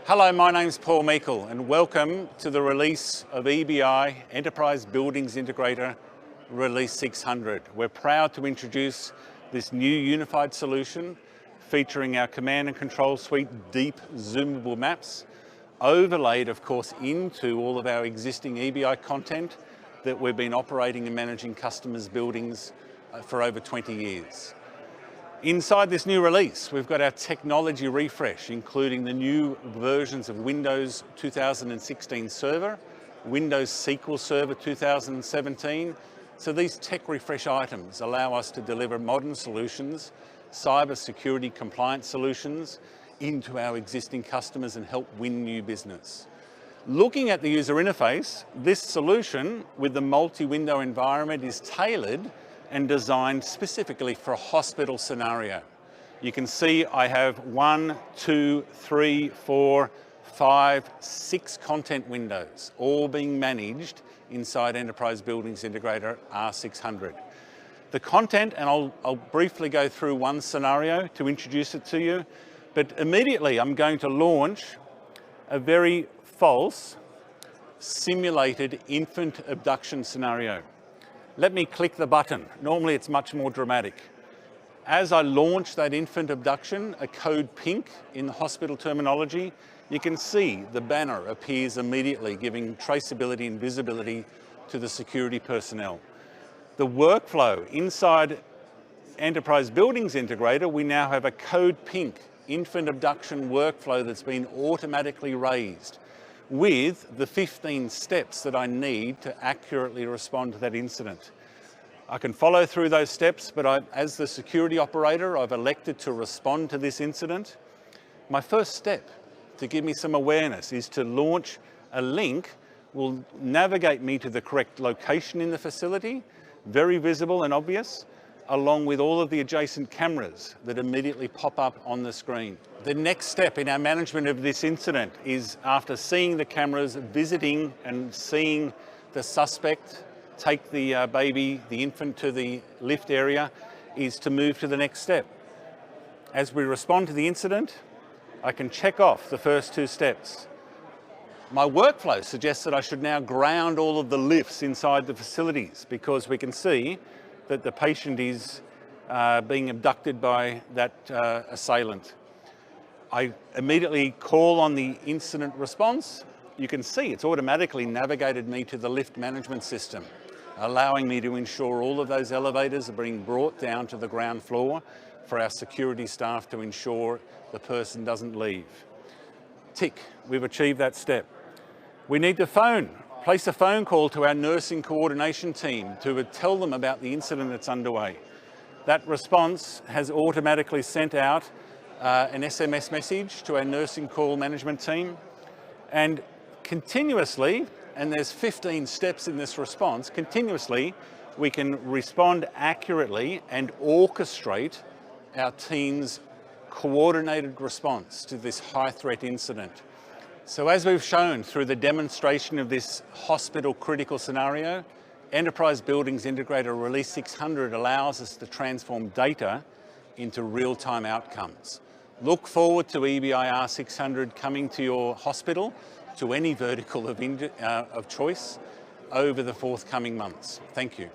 Hello, my name's Paul Meikle and welcome to the release of EBI Enterprise Buildings Integrator Release 600. We're proud to introduce this new unified solution featuring our command and control suite deep zoomable maps, overlaid of course into all of our existing EBI content that we've been operating and managing customers' buildings for over 20 years. Inside this new release, we've got our technology refresh, including the new versions of Windows 2016 Server, Windows SQL Server 2017. So these tech refresh items allow us to deliver modern solutions, cyber security compliance solutions into our existing customers and help win new business. Looking at the user interface, this solution with the multi-window environment is tailored and designed specifically for a hospital scenario. You can see I have 1, 2, 3, 4, 5, 6 content windows, all being managed inside Enterprise Buildings Integrator R600. The content, and I'll briefly go through one scenario to introduce it to you, but immediately I'm going to launch a very false simulated infant abduction scenario. Let me click the button. Normally it's much more dramatic. As I launch that infant abduction, a code pink in the hospital terminology, you can see the banner appears immediately, giving traceability and visibility to the security personnel. The workflow inside Enterprise Buildings Integrator, we now have a code pink infant abduction workflow that's been automatically raised with the 15 steps that I need to accurately respond to that incident. I can follow through those steps, but as the security operator, I've elected to respond to this incident. My first step to give me some awareness is to launch a link will navigate me to the correct location in the facility, very visible and obvious, along with all of the adjacent cameras that immediately pop up on the screen. The next step in our management of this incident is, after seeing the cameras, visiting and seeing the suspect take the baby, the infant, to the lift area, is to move to the next step. As we respond to the incident, I can check off the first 2 steps. My workflow suggests that I should now ground all of the lifts inside the facilities, because we can see that the patient is being abducted by that assailant. I immediately call on the incident response. You can see it's automatically navigated me to the lift management system, allowing me to ensure all of those elevators are being brought down to the ground floor for our security staff to ensure the person doesn't leave. Tick, we've achieved that step. We need to place a phone call to our nursing coordination team to tell them about the incident that's underway. That response has automatically sent out an SMS message to our nursing call management team, and continuously, and there's 15 steps in this response, continuously we can respond accurately and orchestrate our team's coordinated response to this high threat incident. So as we've shown through the demonstration of this hospital critical scenario, Enterprise Buildings Integrator Release 600 allows us to transform data into real-time outcomes. Look forward to EBI R600 coming to your hospital, to any vertical of choice, over the forthcoming months. Thank you.